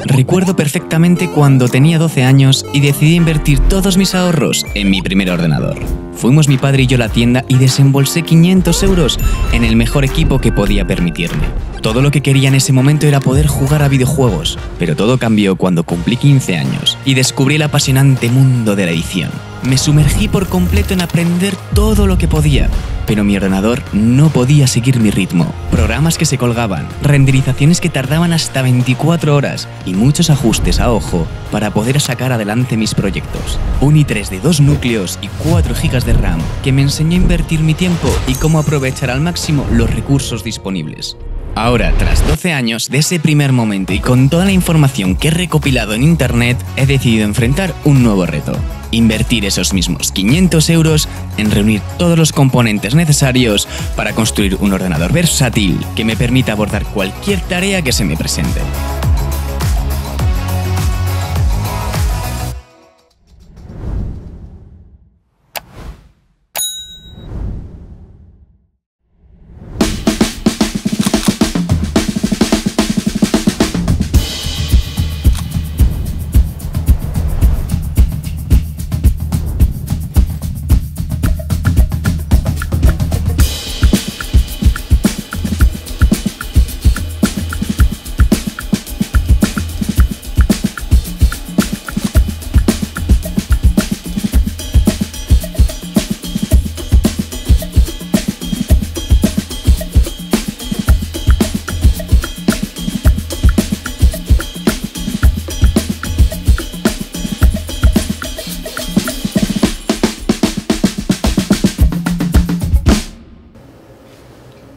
Recuerdo perfectamente cuando tenía 12 años y decidí invertir todos mis ahorros en mi primer ordenador. Fuimos mi padre y yo a la tienda y desembolsé 500 euros en el mejor equipo que podía permitirme. Todo lo que quería en ese momento era poder jugar a videojuegos, pero todo cambió cuando cumplí 15 años y descubrí el apasionante mundo de la edición. Me sumergí por completo en aprender todo lo que podía, pero mi ordenador no podía seguir mi ritmo. Programas que se colgaban, renderizaciones que tardaban hasta 24 horas y muchos ajustes a ojo para poder sacar adelante mis proyectos. Un i3 de 2 núcleos y 4 GB de RAM que me enseñó a invertir mi tiempo y cómo aprovechar al máximo los recursos disponibles. Ahora, tras 12 años de ese primer momento y con toda la información que he recopilado en internet, he decidido enfrentar un nuevo reto. Invertir esos mismos 500 euros en reunir todos los componentes necesarios para construir un ordenador versátil que me permita abordar cualquier tarea que se me presente.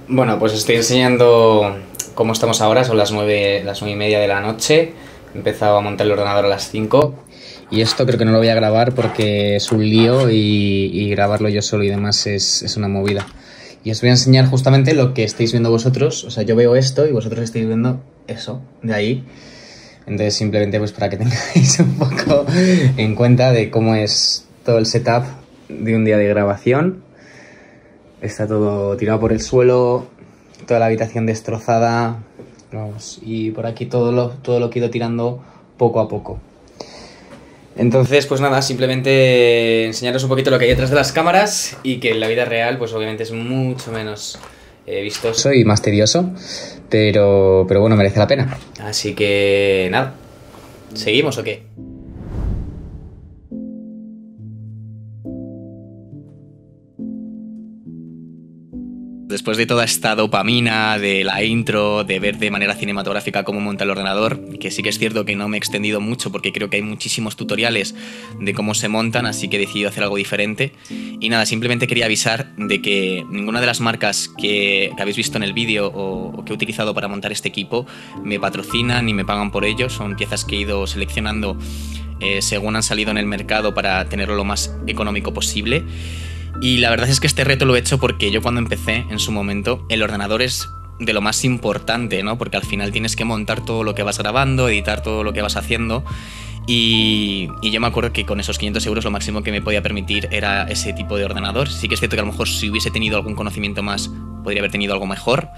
Bueno, pues estoy enseñando cómo estamos ahora, son las 9:30 de la noche. He empezado a montar el ordenador a las 5 y esto creo que no lo voy a grabar porque es un lío y grabarlo yo solo y demás es una movida. Y os voy a enseñar justamente lo que estáis viendo vosotros, o sea, yo veo esto y vosotros estáis viendo eso, de ahí. Entonces simplemente pues para que tengáis un poco en cuenta de cómo es todo el setup de un día de grabación. Está todo tirado por el suelo, toda la habitación destrozada, vamos, y por aquí todo lo que he ido tirando poco a poco. Entonces, pues nada, simplemente enseñaros un poquito lo que hay detrás de las cámaras y que en la vida real, pues obviamente es mucho menos vistoso y más tedioso, pero bueno, merece la pena. Así que nada, ¿seguimos o qué? Después de toda esta dopamina de la intro, de ver de manera cinematográfica cómo monta el ordenador, que sí que es cierto que no me he extendido mucho porque creo que hay muchísimos tutoriales de cómo se montan, así que he decidido hacer algo diferente. Y nada, simplemente quería avisar de que ninguna de las marcas que habéis visto en el vídeo o que he utilizado para montar este equipo me patrocinan ni me pagan por ello. Son piezas que he ido seleccionando según han salido en el mercado para tenerlo lo más económico posible. Y la verdad es que este reto lo he hecho porque yo cuando empecé en su momento, el ordenador es de lo más importante, ¿no? Porque al final tienes que montar todo lo que vas grabando, editar todo lo que vas haciendo. Y yo me acuerdo que con esos 500 euros lo máximo que me podía permitir era ese tipo de ordenador. Sí que es cierto que a lo mejor si hubiese tenido algún conocimiento más, podría haber tenido algo mejor.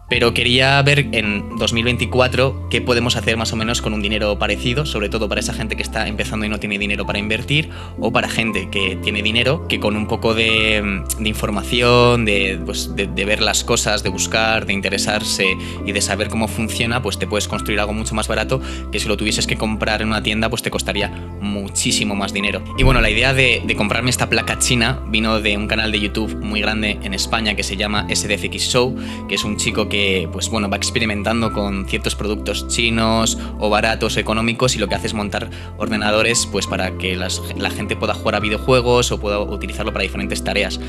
Pero quería ver en 2024 qué podemos hacer más o menos con un dinero parecido, sobre todo para esa gente que está empezando y no tiene dinero para invertir, o para gente que tiene dinero, que con un poco de información, de ver las cosas, de buscar, de interesarse y de saber cómo funciona, pues te puedes construir algo mucho más barato que si lo tuvieses que comprar en una tienda, pues te costaría muchísimo más dinero. Y bueno, la idea de comprarme esta placa china vino de un canal de YouTube muy grande en España que se llama SDFX Show, que es un chico que pues bueno, va experimentando con ciertos productos chinos o baratos o económicos y lo que hace es montar ordenadores pues para que la gente pueda jugar a videojuegos o pueda utilizarlo para diferentes tareas.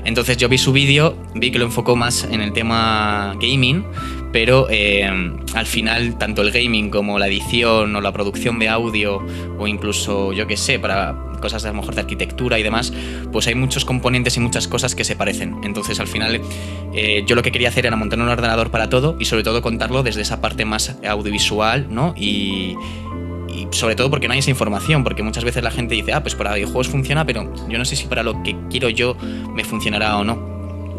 Entonces yo vi su vídeo, vi que lo enfocó más en el tema gaming, pero al final tanto el gaming como la edición o la producción de audio o incluso, yo qué sé, para cosas a lo mejor de arquitectura y demás, pues hay muchos componentes y muchas cosas que se parecen. Entonces al final yo lo que quería hacer era montar un ordenador para todo y sobre todo contarlo desde esa parte más audiovisual, ¿no? Y sobre todo porque no hay esa información, porque muchas veces la gente dice, pues para videojuegos funciona, pero yo no sé si para lo que quiero yo me funcionará o no.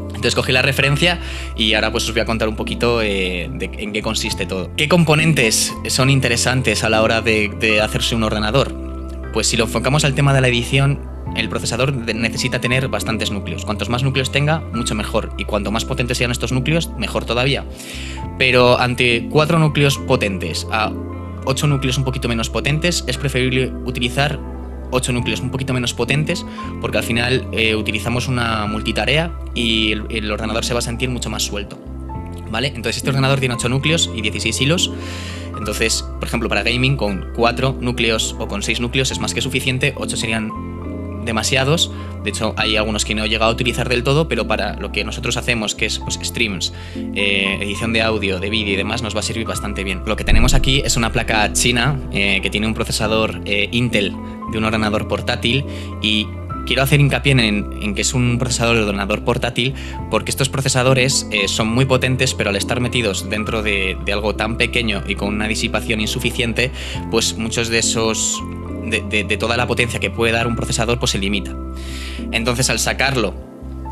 Entonces Entonces cogí la referencia y ahora pues os voy a contar un poquito en qué consiste todo. ¿Qué componentes son interesantes a la hora de hacerse un ordenador? Pues si lo enfocamos al tema de la edición, el procesador necesita tener bastantes núcleos. Cuantos más núcleos tenga, mucho mejor. Y cuanto más potentes sean estos núcleos, mejor todavía. Pero ante 4 núcleos potentes a 8 núcleos un poquito menos potentes, es preferible utilizar 8 núcleos un poquito menos potentes, porque al final utilizamos una multitarea y el ordenador se va a sentir mucho más suelto, ¿vale? Entonces este ordenador tiene 8 núcleos y 16 hilos. Entonces, por ejemplo, para gaming con 4 núcleos o con 6 núcleos es más que suficiente. 8 serían demasiados. De hecho, hay algunos que no he llegado a utilizar del todo, pero para lo que nosotros hacemos, que es pues, streams, edición de audio, de vídeo y demás, nos va a servir bastante bien. Lo que tenemos aquí es una placa china que tiene un procesador Intel de un ordenador portátil, y quiero hacer hincapié en que es un procesador de ordenador portátil porque estos procesadores son muy potentes, pero al estar metidos dentro de algo tan pequeño y con una disipación insuficiente, pues muchos de esos de toda la potencia que puede dar un procesador pues se limita. Entonces al sacarlo,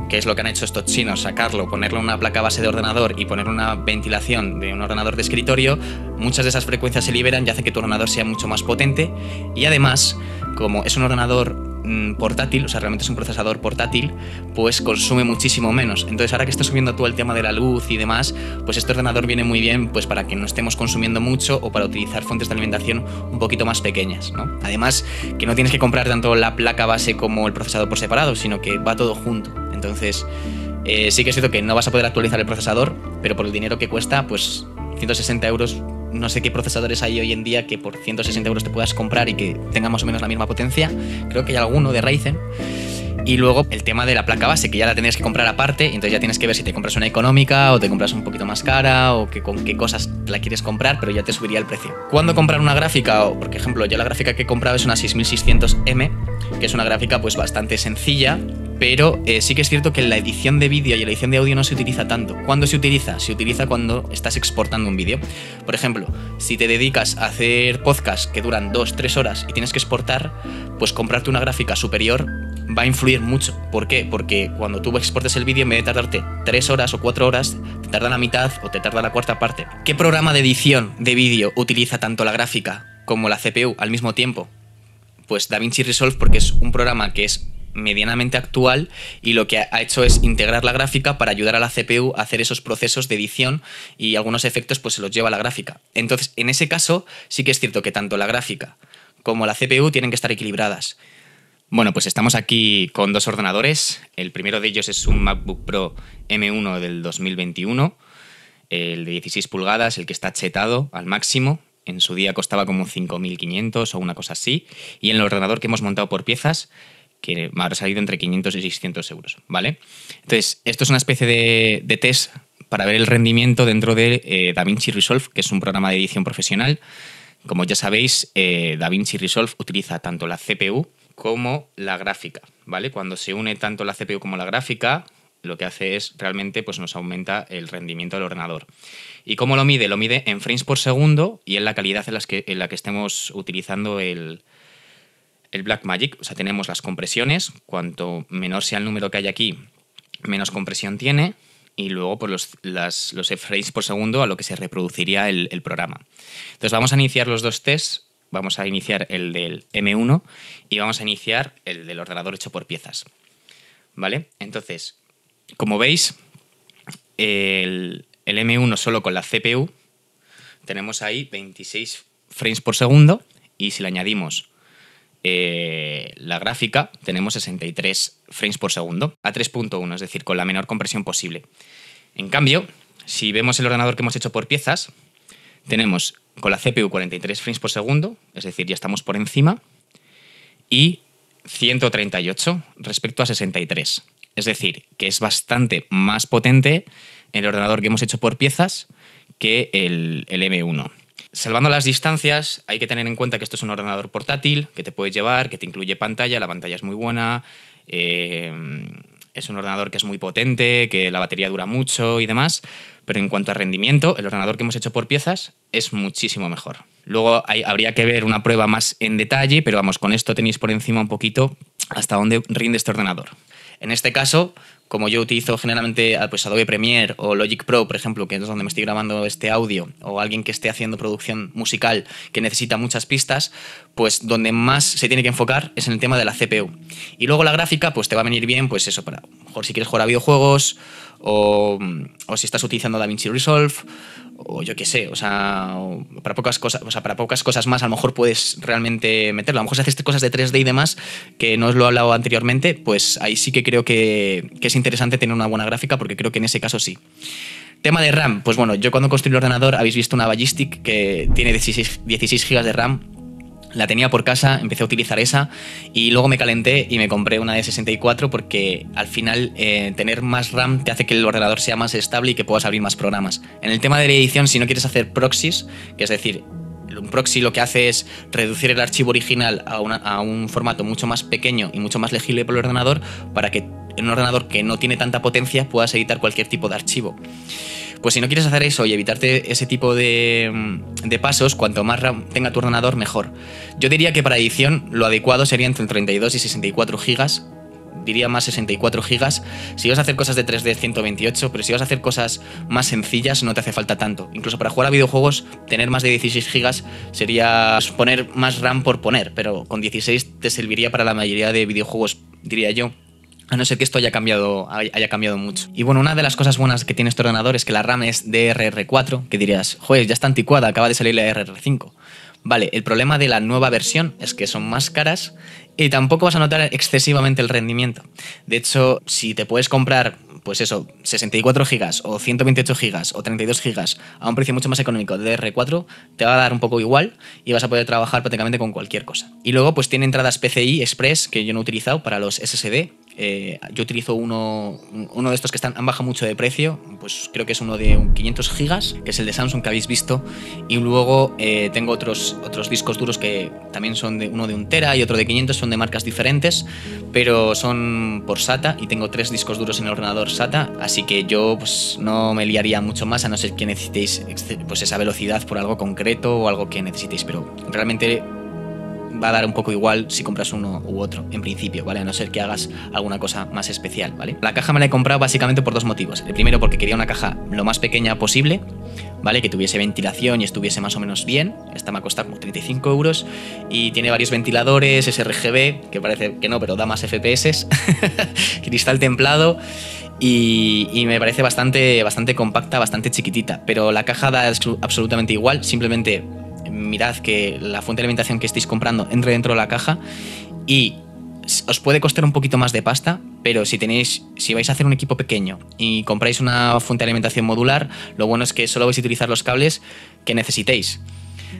que es lo que han hecho estos chinos, sacarlo, ponerlo en una placa base de ordenador y poner una ventilación de un ordenador de escritorio, muchas de esas frecuencias se liberan y hace que tu ordenador sea mucho más potente. Y además, como es un ordenador portátil, o sea, realmente es un procesador portátil, pues consume muchísimo menos. Entonces ahora que está subiendo todo el tema de la luz y demás, pues este ordenador viene muy bien pues para que no estemos consumiendo mucho o para utilizar fuentes de alimentación un poquito más pequeñas, ¿no? Además, que no tienes que comprar tanto la placa base como el procesador por separado, sino que va todo junto. Entonces, sí que es cierto que no vas a poder actualizar el procesador, pero por el dinero que cuesta, pues 160 euros, no sé qué procesadores hay hoy en día que por 160 euros te puedas comprar y que tenga más o menos la misma potencia. Creo que hay alguno de Ryzen. Y luego el tema de la placa base, que ya la tendrías que comprar aparte, entonces ya tienes que ver si te compras una económica o te compras un poquito más cara o con qué cosas la quieres comprar, pero ya te subiría el precio. ¿Cuándo comprar una gráfica? O, por ejemplo, yo la gráfica que he comprado es una 6600M, que es una gráfica pues bastante sencilla, pero sí que es cierto que la edición de vídeo y la edición de audio no se utiliza tanto. ¿Cuándo se utiliza? Se utiliza cuando estás exportando un vídeo. Por ejemplo, si te dedicas a hacer podcasts que duran 2-3 horas y tienes que exportar, pues comprarte una gráfica superior va a influir mucho. ¿Por qué? Porque cuando tú exportes el vídeo, en vez de tardarte 3 horas o 4 horas, te tarda la mitad o te tarda la cuarta parte. ¿Qué programa de edición de vídeo utiliza tanto la gráfica como la CPU al mismo tiempo? Pues DaVinci Resolve, porque es un programa que es medianamente actual y lo que ha hecho es integrar la gráfica para ayudar a la CPU a hacer esos procesos de edición, y algunos efectos pues se los lleva a la gráfica. Entonces, en ese caso, sí que es cierto que tanto la gráfica como la CPU tienen que estar equilibradas. Bueno, pues estamos aquí con 2 ordenadores. El primero de ellos es un MacBook Pro M1 del 2021, el de 16 pulgadas, el que está chetado al máximo. En su día costaba como 5.500 o una cosa así. Y el ordenador que hemos montado por piezas, que me habrá salido entre 500 y 600 euros, ¿vale? Entonces, esto es una especie de test para ver el rendimiento dentro de DaVinci Resolve, que es un programa de edición profesional. Como ya sabéis, DaVinci Resolve utiliza tanto la CPU como la gráfica, ¿vale? Cuando se une tanto la CPU como la gráfica, lo que hace es realmente pues nos aumenta el rendimiento del ordenador. ¿Y cómo lo mide? Lo mide en frames por segundo y en la calidad en la que estemos utilizando el Blackmagic. O sea, tenemos las compresiones, cuanto menor sea el número que hay aquí, menos compresión tiene, y luego pues, los frames por segundo a lo que se reproduciría el programa. Entonces vamos a iniciar los 2 tests. Vamos a iniciar el del M1 y vamos a iniciar el del ordenador hecho por piezas, ¿vale? Entonces, como veis, el M1 solo con la CPU tenemos ahí 26 frames por segundo, y si le añadimos la gráfica tenemos 63 frames por segundo a 3.1, es decir, con la menor compresión posible. En cambio, si vemos el ordenador que hemos hecho por piezas, tenemos con la CPU 43 frames por segundo, es decir, ya estamos por encima, y 138 respecto a 63. Es decir, que es bastante más potente el ordenador que hemos hecho por piezas que el M1. Salvando las distancias, hay que tener en cuenta que esto es un ordenador portátil que te puedes llevar, que te incluye pantalla, la pantalla es muy buena, es un ordenador que es muy potente, que la batería dura mucho y demás, pero en cuanto a rendimiento, el ordenador que hemos hecho por piezas es muchísimo mejor. Luego habría que ver una prueba más en detalle, pero vamos, con esto tenéis por encima un poquito hasta dónde rinde este ordenador. En este caso, como yo utilizo generalmente pues Adobe Premiere o Logic Pro, por ejemplo, que es donde me estoy grabando este audio, o alguien que esté haciendo producción musical que necesita muchas pistas, pues donde más se tiene que enfocar es en el tema de la CPU. Y luego la gráfica, pues te va a venir bien, pues eso, para mejor si quieres jugar a videojuegos, o si estás utilizando DaVinci Resolve, o yo qué sé, o sea, para pocas cosas más a lo mejor puedes realmente meterlo. A lo mejor si haces cosas de 3D y demás, que no os lo he hablado anteriormente, pues ahí sí que creo que es interesante tener una buena gráfica, porque creo que en ese caso sí. Tema de RAM, pues bueno, yo cuando construí el ordenador habéis visto una Ballistic que tiene 16 GB de RAM. La tenía por casa, empecé a utilizar esa y luego me calenté y me compré una de 64 porque al final tener más RAM te hace que el ordenador sea más estable y que puedas abrir más programas. En el tema de la edición, si no quieres hacer proxies, que es decir, un proxy lo que hace es reducir el archivo original a un formato mucho más pequeño y mucho más legible por el ordenador, para que en un ordenador que no tiene tanta potencia puedas editar cualquier tipo de archivo. Pues si no quieres hacer eso y evitarte ese tipo de pasos, cuanto más RAM tenga tu ordenador, mejor. Yo diría que para edición lo adecuado sería entre 32 y 64 gigas. Diría más 64 gigas. Si vas a hacer cosas de 3D, 128, pero si vas a hacer cosas más sencillas no te hace falta tanto. Incluso para jugar a videojuegos, tener más de 16 gigas sería poner más RAM por poner, pero con 16 te serviría para la mayoría de videojuegos, diría yo. A no ser que esto haya cambiado mucho. Y bueno, una de las cosas buenas que tiene este ordenador es que la RAM es DDR4, que dirías, joder, ya está anticuada, acaba de salir la DDR5. Vale, el problema de la nueva versión es que son más caras y tampoco vas a notar excesivamente el rendimiento. De hecho, si te puedes comprar, pues eso, 64 gigas o 128 gigas o 32 gigas a un precio mucho más económico de DDR4, te va a dar un poco igual y vas a poder trabajar prácticamente con cualquier cosa. Y luego pues tiene entradas PCI Express, que yo no he utilizado, para los SSD. Yo utilizo uno de estos que han bajado mucho de precio, pues creo que es uno de 500 gigas, que es el de Samsung que habéis visto, y luego tengo otros discos duros que también son uno de 1 tera y otro de 500, son de marcas diferentes, pero son por SATA, y tengo 3 discos duros en el ordenador SATA, así que yo pues no me liaría mucho más, a no ser que necesitéis pues esa velocidad por algo concreto o algo que necesitéis, pero realmente va a dar un poco igual si compras uno u otro, en principio, ¿vale? A no ser que hagas alguna cosa más especial, ¿vale? La caja me la he comprado básicamente por 2 motivos. El primero, porque quería una caja lo más pequeña posible, ¿vale? Que tuviese ventilación y estuviese más o menos bien. Esta me ha costado como 35 euros y tiene varios ventiladores, sRGB, que parece que no, pero da más FPS, cristal templado. Y me parece bastante compacta, bastante chiquitita, pero la caja da absolutamente igual. Simplemente mirad que la fuente de alimentación que estéis comprando entre dentro de la caja, y os puede costar un poquito más de pasta, pero si vais a hacer un equipo pequeño y compráis una fuente de alimentación modular, lo bueno es que solo vais a utilizar los cables que necesitéis.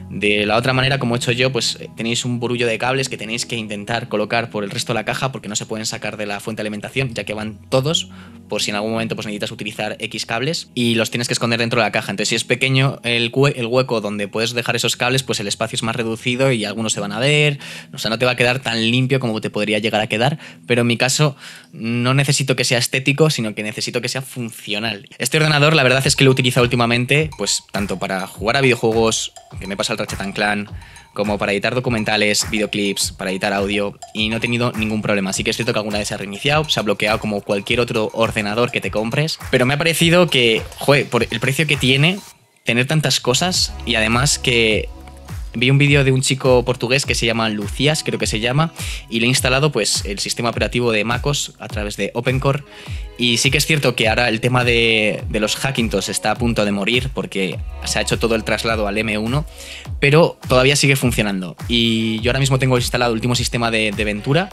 De la otra manera, como he hecho yo, pues tenéis un burullo de cables que tenéis que intentar colocar por el resto de la caja, porque no se pueden sacar de la fuente de alimentación, ya que van todos, por si en algún momento pues necesitas utilizar X cables, y los tienes que esconder dentro de la caja. Entonces, si es pequeño el hueco donde puedes dejar esos cables, pues el espacio es más reducido y algunos se van a ver, o sea, no te va a quedar tan limpio como te podría llegar a quedar, pero en mi caso no necesito que sea estético, sino que necesito que sea funcional. Este ordenador, la verdad es que lo he utilizado últimamente, pues tanto para jugar a videojuegos, que me pasa el Ratchet & Clank, como para editar documentales, videoclips, para editar audio, y no he tenido ningún problema. Sí que es cierto que alguna vez se ha reiniciado, se ha bloqueado como cualquier otro ordenador que te compres, pero me ha parecido que, joder, por el precio que tiene, tener tantas cosas, y además que vi un vídeo de un chico portugués que se llama Lucías, creo que se llama, y le he instalado pues el sistema operativo de MacOS a través de OpenCore. Y sí que es cierto que ahora el tema de los Hackintosh está a punto de morir, porque se ha hecho todo el traslado al M1, pero todavía sigue funcionando. Y yo ahora mismo tengo instalado el último sistema de Ventura,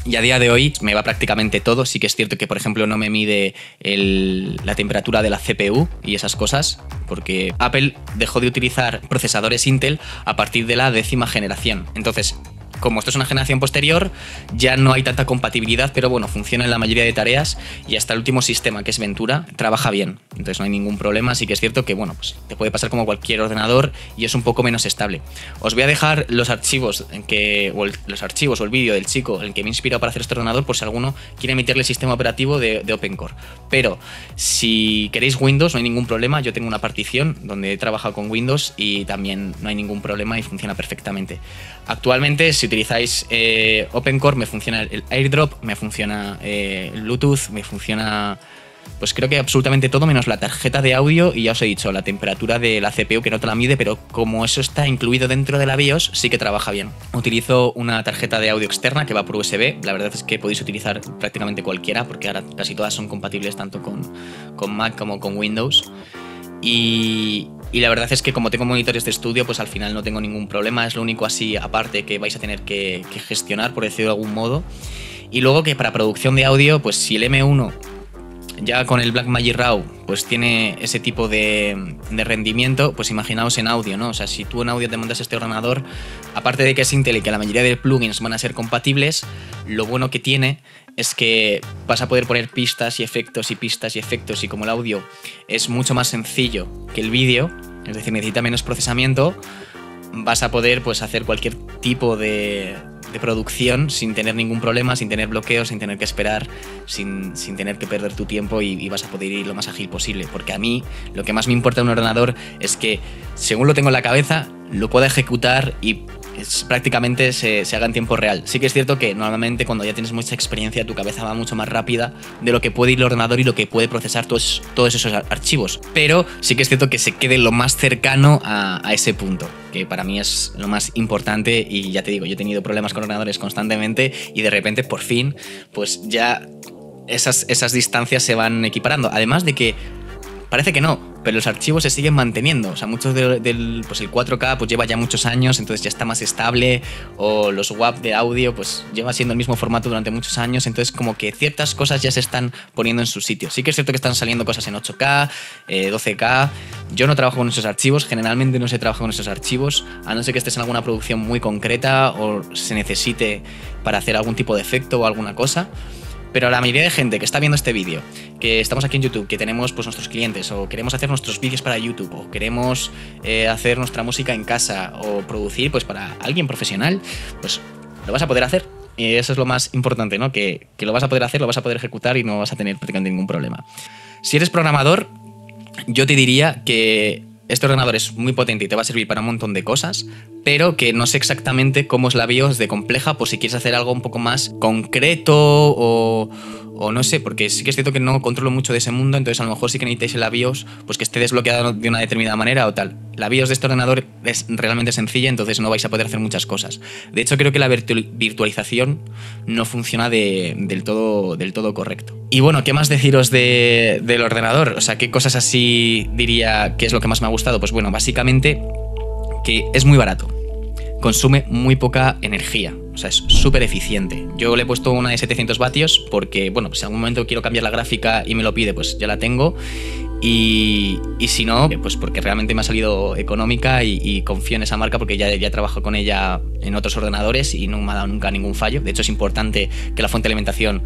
y a día de hoy me va prácticamente todo. Sí que es cierto que, por ejemplo, no me mide la temperatura de la CPU y esas cosas, porque Apple dejó de utilizar procesadores Intel a partir de la 10ª generación. Entonces, como esto es una generación posterior, ya no hay tanta compatibilidad, pero bueno, funciona en la mayoría de tareas, y hasta el último sistema, que es Ventura, trabaja bien. Entonces no hay ningún problema. Sí que es cierto que, bueno, pues te puede pasar como cualquier ordenador y es un poco menos estable. Os voy a dejar los archivos o el vídeo del chico en el que me he inspirado para hacer este ordenador, por si alguno quiere meterle el sistema operativo de OpenCore. Pero si queréis Windows, no hay ningún problema. Yo tengo una partición donde he trabajado con Windows y también no hay ningún problema y funciona perfectamente. Actualmente, si utilizáis OpenCore me funciona el AirDrop, me funciona el Bluetooth, me funciona pues creo que absolutamente todo menos la tarjeta de audio y ya os he dicho la temperatura de la CPU que no te la mide, pero como eso está incluido dentro de la BIOS sí que trabaja bien. Utilizo una tarjeta de audio externa que va por USB, la verdad es que podéis utilizar prácticamente cualquiera porque ahora casi todas son compatibles tanto con Mac como con Windows. Y la verdad es que como tengo monitores de estudio, pues al final no tengo ningún problema, es lo único así aparte que vais a tener que gestionar, por decirlo de algún modo. Y luego que para producción de audio, pues si el M1 ya con el Blackmagic Raw pues tiene ese tipo de rendimiento, pues imaginaos en audio, ¿no? O sea, si tú en audio te montas este ordenador, aparte de que es Intel y que la mayoría de plugins van a ser compatibles, lo bueno que tiene es que vas a poder poner pistas y efectos y pistas y efectos, y como el audio es mucho más sencillo que el vídeo, es decir, necesita menos procesamiento, vas a poder pues hacer cualquier tipo de producción sin tener ningún problema, sin tener bloqueos, sin tener que esperar, sin tener que perder tu tiempo y vas a poder ir lo más ágil posible. Porque a mí lo que más me importa de un ordenador es que según lo tengo en la cabeza, lo pueda ejecutar y prácticamente se haga en tiempo real. Sí que es cierto que normalmente cuando ya tienes mucha experiencia tu cabeza va mucho más rápida de lo que puede ir el ordenador y lo que puede procesar todos esos archivos, pero sí que es cierto que se quede lo más cercano a ese punto, que para mí es lo más importante. Y ya te digo, yo he tenido problemas con ordenadores constantemente y de repente por fin pues ya esas distancias se van equiparando, además de que parece que no, pero los archivos se siguen manteniendo. O sea, muchos pues el 4K pues lleva ya muchos años, entonces ya está más estable, o los WAV de audio pues lleva siendo el mismo formato durante muchos años, entonces como que ciertas cosas ya se están poniendo en su sitio. Sí que es cierto que están saliendo cosas en 8K, 12K, yo no trabajo con esos archivos, generalmente no se trabaja con esos archivos, a no ser que estés en alguna producción muy concreta o se necesite para hacer algún tipo de efecto o alguna cosa. Pero la mayoría de gente que está viendo este vídeo, que estamos aquí en YouTube, que tenemos pues nuestros clientes, o queremos hacer nuestros vídeos para YouTube, o queremos hacer nuestra música en casa, o producir pues para alguien profesional, pues lo vas a poder hacer. Y eso es lo más importante, ¿no? Que lo vas a poder hacer, lo vas a poder ejecutar y no vas a tener prácticamente ningún problema. Si eres programador, yo te diría que este ordenador es muy potente y te va a servir para un montón de cosas, pero que no sé exactamente cómo es la BIOS de compleja, por si quieres hacer algo un poco más concreto o no sé, porque sí que es cierto que no controlo mucho de ese mundo, entonces a lo mejor sí que necesitáis la BIOS pues que esté desbloqueada de una determinada manera o tal. La BIOS de este ordenador es realmente sencilla, entonces no vais a poder hacer muchas cosas. De hecho, creo que la virtualización no funciona del todo correcto. Y bueno, ¿qué más deciros del ordenador? O sea, ¿qué cosas así diría que es lo que más me ha gustado? Pues bueno, básicamente que es muy barato. Consume muy poca energía, o sea, es súper eficiente. Yo le he puesto una de 700 vatios porque, bueno, pues si en algún momento quiero cambiar la gráfica y me lo pide, pues ya la tengo. Y si no, pues porque realmente me ha salido económica y confío en esa marca porque ya trabajo con ella en otros ordenadores y no me ha dado nunca ningún fallo. De hecho, es importante que la fuente de alimentación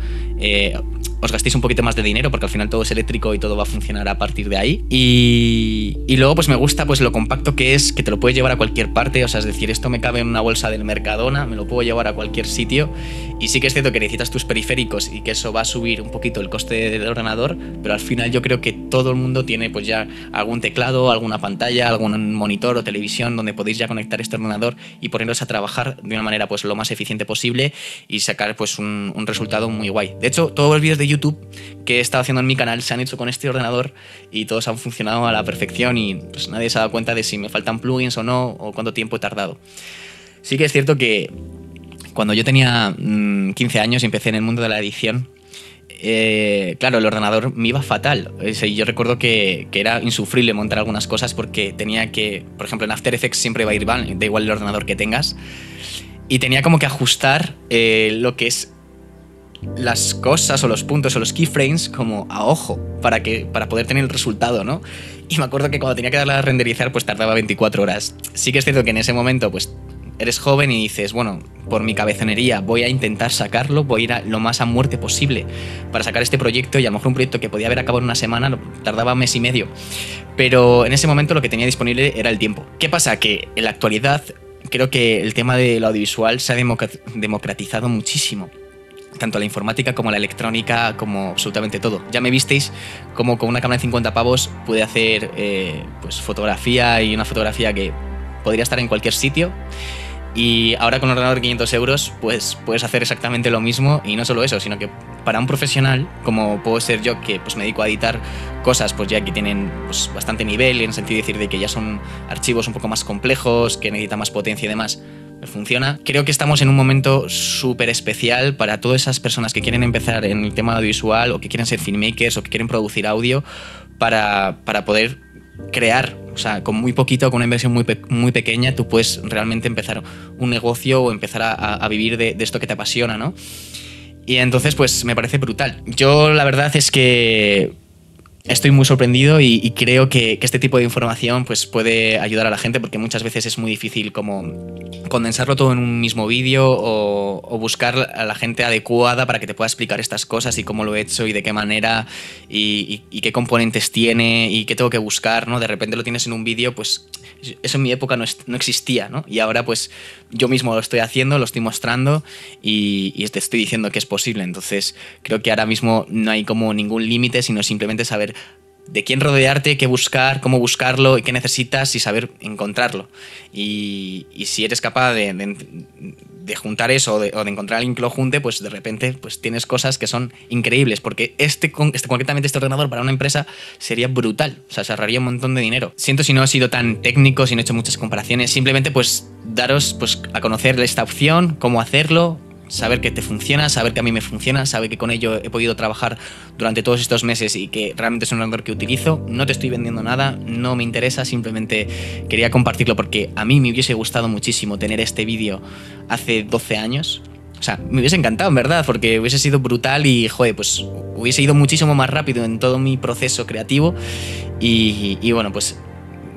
os gastéis un poquito más de dinero porque al final todo es eléctrico y todo va a funcionar a partir de ahí. Y luego pues me gusta pues lo compacto que es, que te lo puedes llevar a cualquier parte. O sea, es decir, esto me cabe en una bolsa del Mercadona, me lo puedo llevar a cualquier sitio. Y sí que es cierto que necesitas tus periféricos y que eso va a subir un poquito el coste del ordenador, pero al final yo creo que todo el mundo tiene pues ya algún teclado, alguna pantalla, algún monitor o televisión donde podéis ya conectar este ordenador y poneros a trabajar de una manera pues lo más eficiente posible y sacar pues un resultado muy guay. De hecho, todos los vídeos de YouTube que he estado haciendo en mi canal se han hecho con este ordenador y todos han funcionado a la perfección y pues nadie se ha dado cuenta de si me faltan plugins o no o cuánto tiempo he tardado. Sí que es cierto que cuando yo tenía 15 años y empecé en el mundo de la edición, claro, el ordenador me iba fatal. Yo recuerdo que era insufrible montar algunas cosas porque tenía que, por ejemplo, en After Effects siempre va a ir mal, da igual el ordenador que tengas, y tenía como que ajustar lo que es las cosas o los puntos o los keyframes como a ojo para poder tener el resultado, ¿no? Y me acuerdo que cuando tenía que darle a renderizar pues tardaba 24 horas. Sí que es cierto que en ese momento pues eres joven y dices, bueno, por mi cabezonería voy a intentar sacarlo, voy a ir lo más a muerte posible para sacar este proyecto, y a lo mejor un proyecto que podía haber acabado en una semana tardaba un mes y medio. Pero en ese momento lo que tenía disponible era el tiempo. ¿Qué pasa? Que en la actualidad creo que el tema del audiovisual se ha democratizado muchísimo. Tanto la informática como la electrónica, como absolutamente todo. Ya me visteis como con una cámara de 50 pavos pude hacer pues fotografía, y una fotografía que podría estar en cualquier sitio. Y ahora con un ordenador de 500 euros, pues puedes hacer exactamente lo mismo, y no solo eso, sino que para un profesional, como puedo ser yo, que pues me dedico a editar cosas pues ya que tienen pues bastante nivel, en el sentido de decir de que ya son archivos un poco más complejos, que necesitan más potencia y demás, funciona. Creo que estamos en un momento súper especial para todas esas personas que quieren empezar en el tema audiovisual, o que quieren ser filmmakers, o que quieren producir audio, para poder crear, o sea, con muy poquito, con una inversión muy pequeña, tú puedes realmente empezar un negocio o empezar a vivir de esto que te apasiona, ¿no? Y entonces, pues me parece brutal. Yo la verdad es que estoy muy sorprendido y creo que este tipo de información pues puede ayudar a la gente, porque muchas veces es muy difícil como condensarlo todo en un mismo vídeo, o buscar a la gente adecuada para que te pueda explicar estas cosas y cómo lo he hecho y de qué manera y qué componentes tiene y qué tengo que buscar, ¿no? De repente lo tienes en un vídeo, pues eso en mi época no existía, ¿no? Y ahora pues yo mismo lo estoy haciendo, lo estoy mostrando y te estoy diciendo que es posible. Entonces creo que ahora mismo no hay como ningún límite, sino simplemente saber de quién rodearte, qué buscar, cómo buscarlo y qué necesitas, y saber encontrarlo. Y si eres capaz de juntar eso, o de encontrar a alguien que lo junte, pues de repente pues tienes cosas que son increíbles, porque concretamente este ordenador para una empresa sería brutal, o sea, se ahorraría un montón de dinero. Siento si no he sido tan técnico, si no he hecho muchas comparaciones, simplemente pues daros pues a conocer esta opción, cómo hacerlo, saber que te funciona, saber que a mí me funciona, saber que con ello he podido trabajar durante todos estos meses y que realmente es un ordenador que utilizo. No te estoy vendiendo nada, no me interesa, simplemente quería compartirlo porque a mí me hubiese gustado muchísimo tener este vídeo hace 12 años. O sea, me hubiese encantado, en verdad, porque hubiese sido brutal y, joder, pues hubiese ido muchísimo más rápido en todo mi proceso creativo y bueno, pues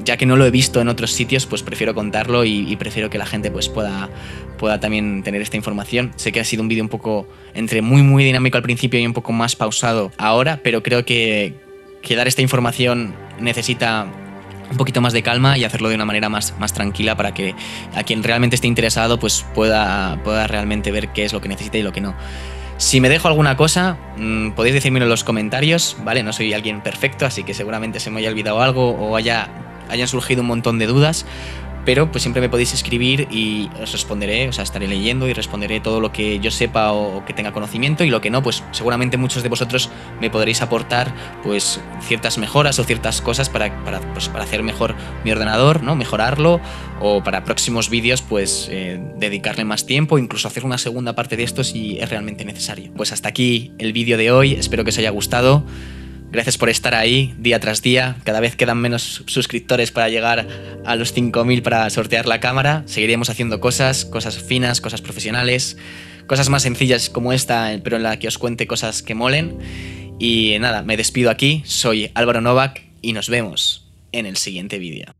ya que no lo he visto en otros sitios, pues prefiero contarlo y prefiero que la gente pues pueda también tener esta información. Sé que ha sido un vídeo un poco entre muy dinámico al principio y un poco más pausado ahora, pero creo que dar esta información necesita un poquito más de calma y hacerlo de una manera más tranquila, para que a quien realmente esté interesado pues pueda realmente ver qué es lo que necesita y lo que no. Si me dejo alguna cosa, podéis decírmelo en los comentarios, ¿vale? No soy alguien perfecto, así que seguramente se me haya olvidado algo o hayan surgido un montón de dudas, pero pues siempre me podéis escribir y os responderé, o sea, estaré leyendo y responderé todo lo que yo sepa o que tenga conocimiento, y lo que no, pues seguramente muchos de vosotros me podréis aportar pues ciertas mejoras o ciertas cosas para hacer mejor mi ordenador, ¿no? Mejorarlo, o para próximos vídeos pues dedicarle más tiempo, incluso hacer una segunda parte de esto si es realmente necesario. Pues hasta aquí el vídeo de hoy, espero que os haya gustado. Gracias por estar ahí día tras día. Cada vez quedan menos suscriptores para llegar a los 5000 para sortear la cámara. Seguiremos haciendo cosas finas, cosas profesionales, cosas más sencillas como esta, pero en la que os cuente cosas que molen. Y nada, me despido aquí. Soy Álvaro Novak y nos vemos en el siguiente vídeo.